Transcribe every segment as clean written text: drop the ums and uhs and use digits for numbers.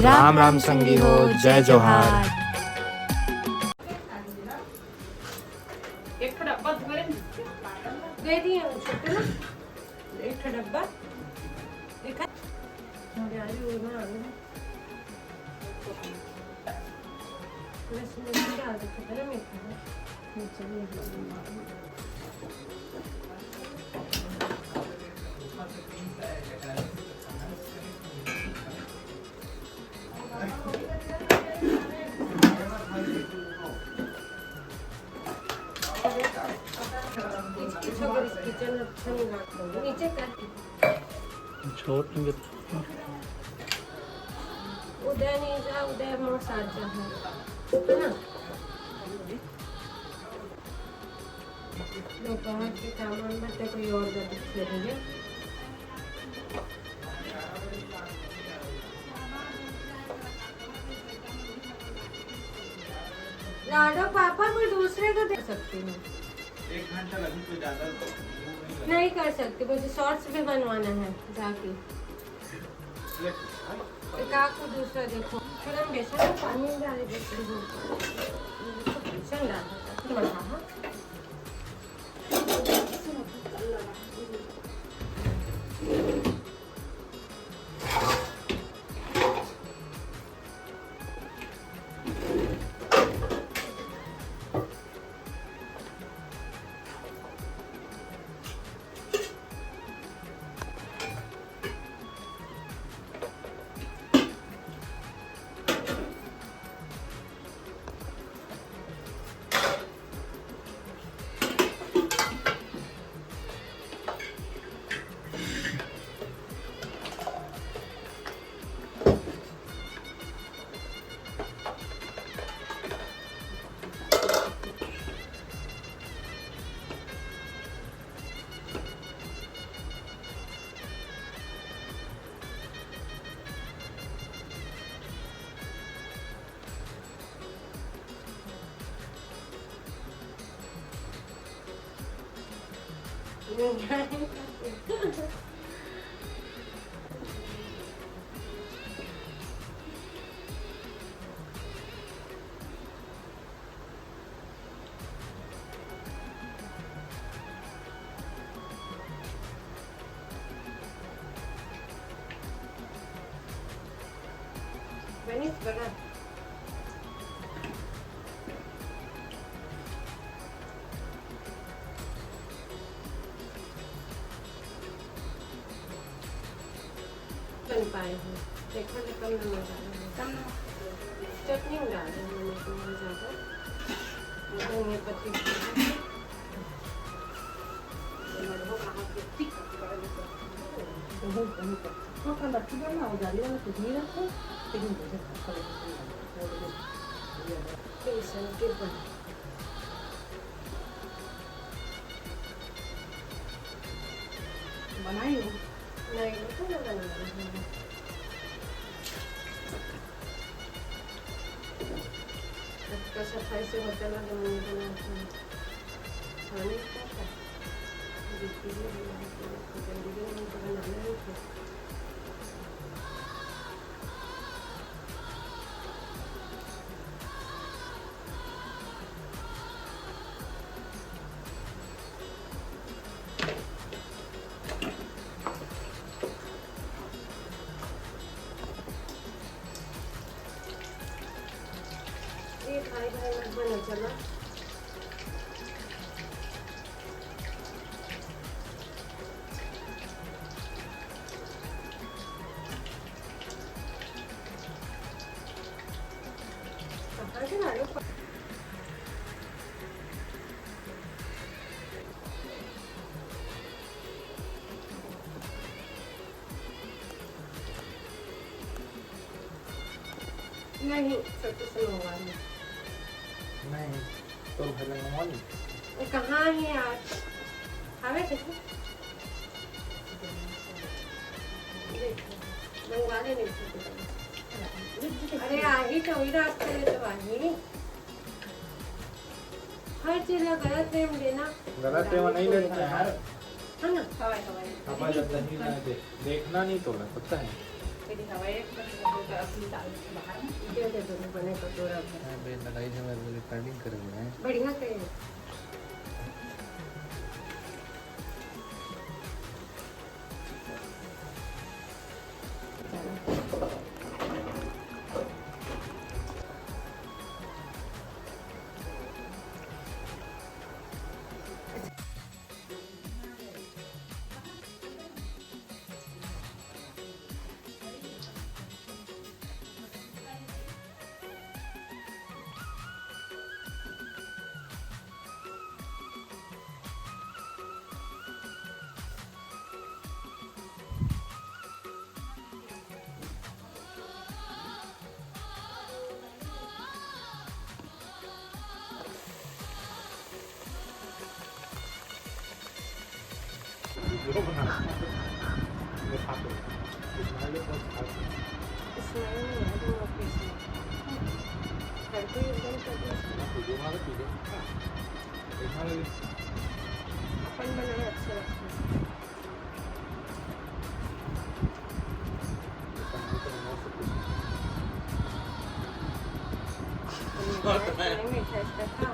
राम राम संगी हो, जय जोहार। एक डब्बा दे दिए छोटे ना, एक डब्बा देखा मेरे आज वो ना बस मुझे क्या आदत है ना मैं चलिए किचन अच्छा नहीं लगता नीचे कर छोड़ देंगे। उदय नहीं जा, उदय मोर साथ जा है ना। दोपहर के सामान बच्चे कोई और गलत करेंगे। लाडो पापा कोई दूसरे को दे सकती हूँ, 1 घंटा लगी तो ज्यादा नहीं कर सकती, मुझे शॉर्ट्स भी बनवाना है जाके। को दूसरा देखो फिर हम बेसन में पानी डाले बेसन डाल बना बन पाए हैं। देखो तो कम नमक डाला है, चटनी डाल रही हूँ नमक ज़्यादा, धनिया पत्ती बनाई हो नहीं तो ना बनाना का सफाई से होटल में बनाते हैं खाने का बनाना नहीं था। भाई भाई मत बना चला कहाँ से डालो नहीं छोटे से मंगवा लो नहीं तो भले मंगवा कहाँ है आज हमें कैसे मंगवा लेने अरे आही तो वही रास्ते में तो आही हर चीज का गलत प्रेम देना गलत प्रेम नहीं लेना है यार है ना हवाई जब नहीं देखना नहीं तो पता है પેલી હવાએ अपनी दाल बाहर दे दे दो बने कटोरा भर। बेल लगाई है मैं रिकॉर्डिंग कर रही है बढ़िया कहे जो बना मैं खा तो इतना ले बस खा इसमें नहीं है तो ऑफिस में घर को एकदम कर ना तुझे मारे तुझे इतना ले अपन बनाए अच्छा लगता है मीठा इसका था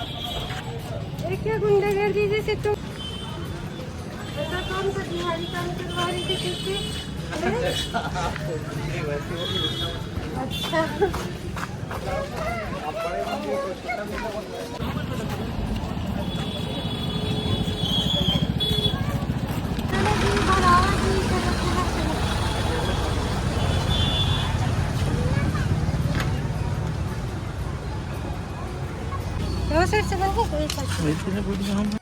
ये क्या गुंडागर्दी जैसे तुम ऐसा कौन सा दिहाड़ी काम करवा रही थी किससे अच्छा दो साइड से बन गए एक साइड से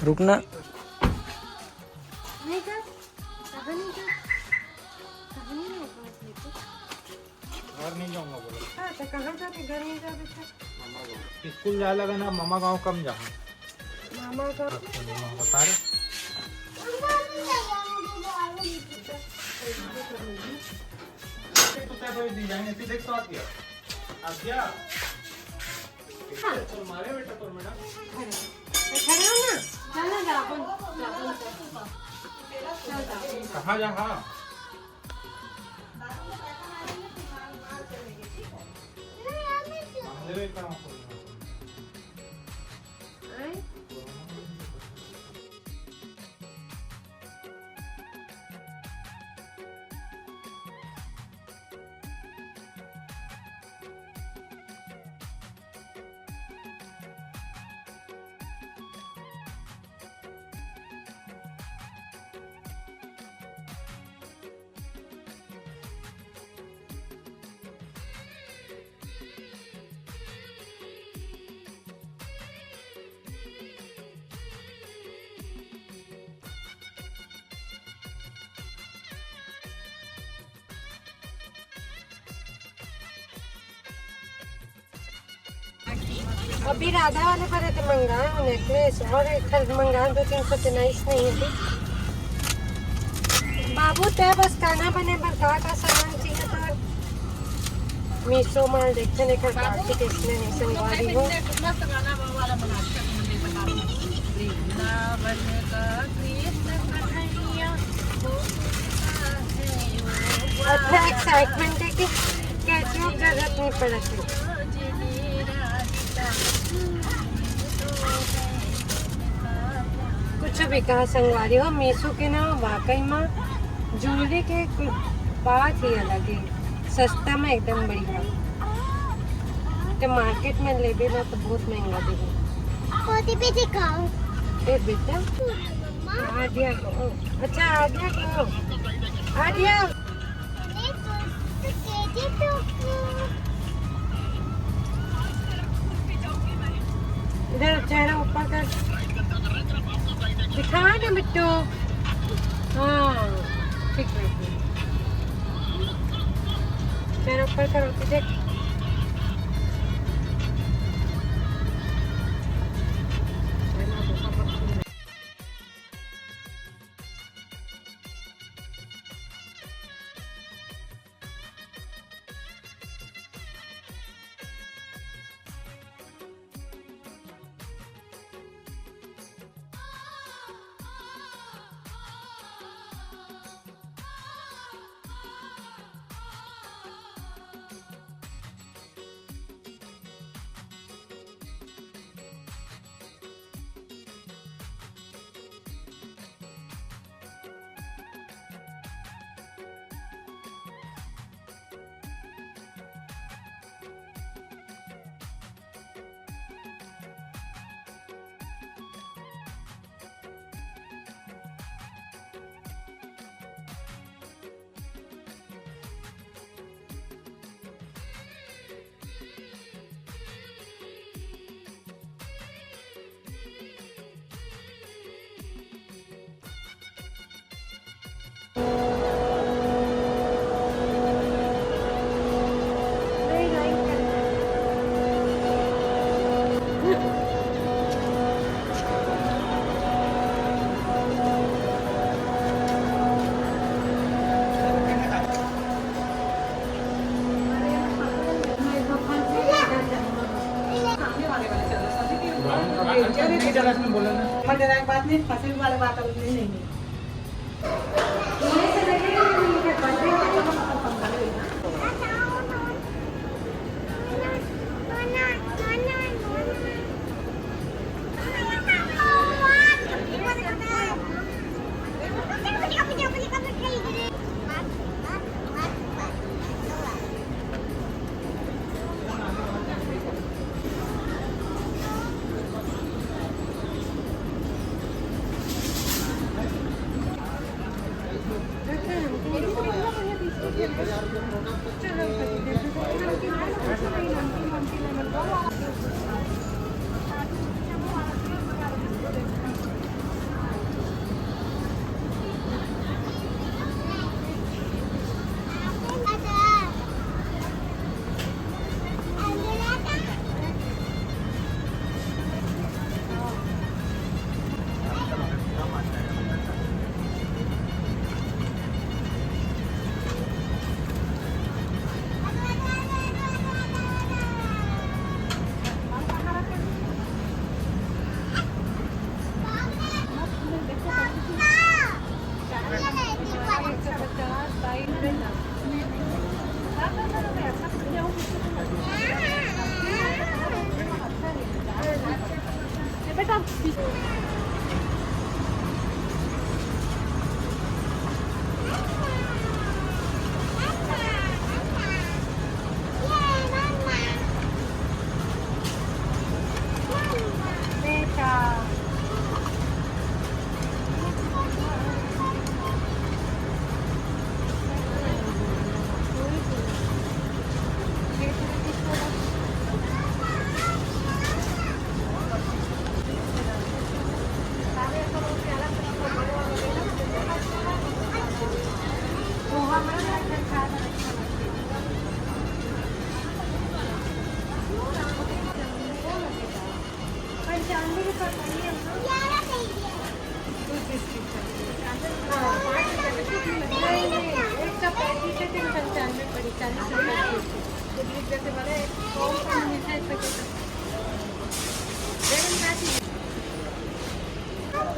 रुकना नहीं कर कहाँ नहीं कर कहाँ नहीं है पास लेके घर नहीं जाऊंगा बोला हाँ तो कहाँ जाते घर नहीं जा बेटा स्कूल जा लगा ना मामा गांव कम जा मामा का बता रहे डिजाइन ऐसी देख तो आती है अब क्या तो मारे बेटा तो मैडम खड़े हो ना चल जा अपन कहाँ जा हाँ मंदिर में कहाँ आए अभी राधा वाले पर है तो मंगाए हूँ नेकलेस और एक खरीद मंगाए 200-300 तो नाइस नहीं है बाबू तय बस खाना बने बता का सामान चाहिए तो मीशो माल देखते नहीं कर पार्टी किसने नहीं संगवा रही हो वृंदावन का कृष्ण कन्हैया अच्छा एक्साइटमेंट है कि कैचुअल जरूरत नहीं पड़ती। कुछ भी कहा संगवारी हो मीशो के ना वाकई में ज्वेलरी के बात ही अलग है, सस्ता में एकदम बढ़िया। तो मार्केट में ले ना तो बहुत महंगा देगा। पे दिखाओ ए बेटा आदिया को अच्छा आदिया को आदिया इधर चेहरा ऊपर कर दिखा ना बिट्टू। हाँ ठीक है चेहरा ऊपर करो तो देख। बोला ना मजेदार बात नहीं, फंसे वाले बात नहीं है।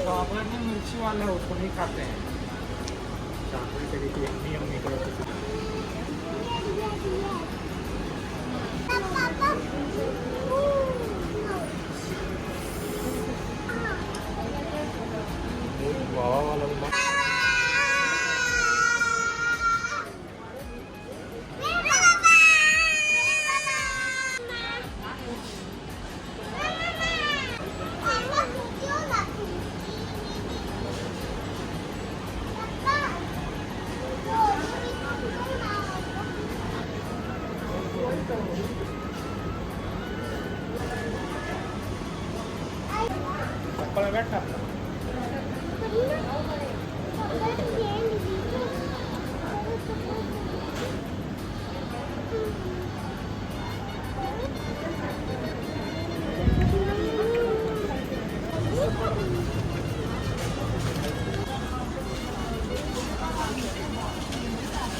चॉकलेट में मिर्ची वाला है उसको नहीं खाते हैं। चॉकलेट के लिए एक नियम निकला तो वाह वाला भी मस्त। चप्पल में बैठा अपना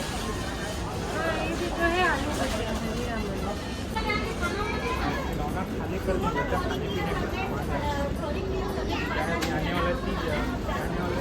हाँ, ये भी तो है आलू भुजिया हल्दीराम वाला। खिलौना खाने कर में बच्चा खाने पीने का सामान है आने वाला चीज है आने वाला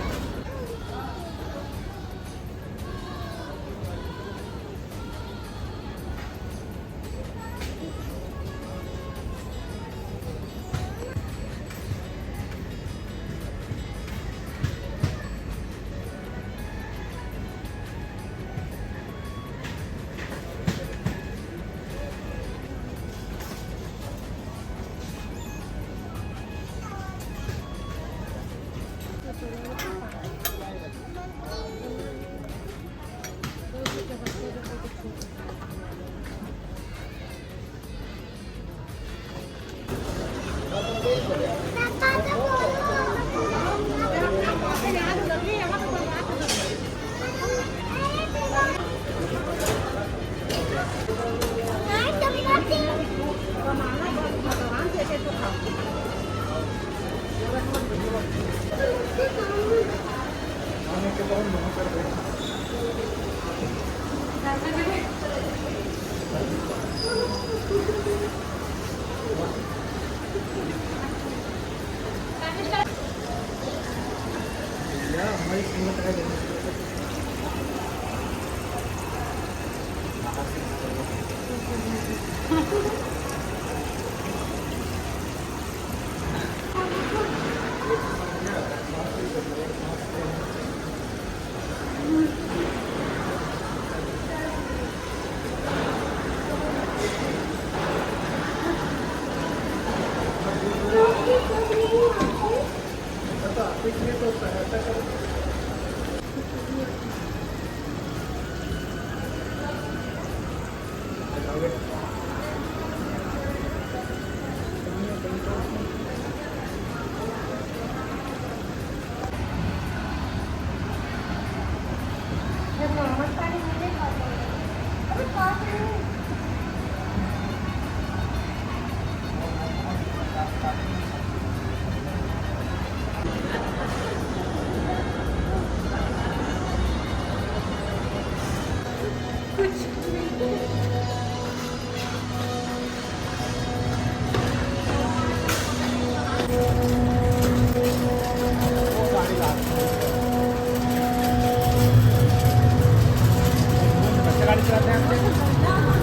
हमारी कीमत है गाड़ी चलाते हैं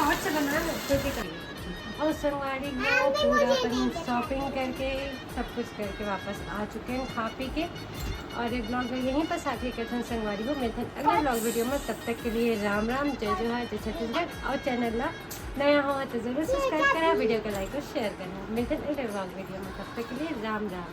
शॉर्ट से बनाया ना छोटी कर और संगवारी को पूरा अपन शॉपिंग करके सब कुछ करके वापस आ चुके हैं खा पी के। और एक ब्लॉग में यहीं पर साथी कथन संगवारी को मिलते हैं अगले ब्लॉग वीडियो में। तब तक के लिए राम राम, जय जोहार, जय छत्तीसगढ़। और चैनल ला नया हो तो ज़रूर सब्सक्राइब करा, वीडियो को लाइक और शेयर करना। मिलते हैं अगले ब्लॉग वीडियो में, तब तक के लिए राम राम।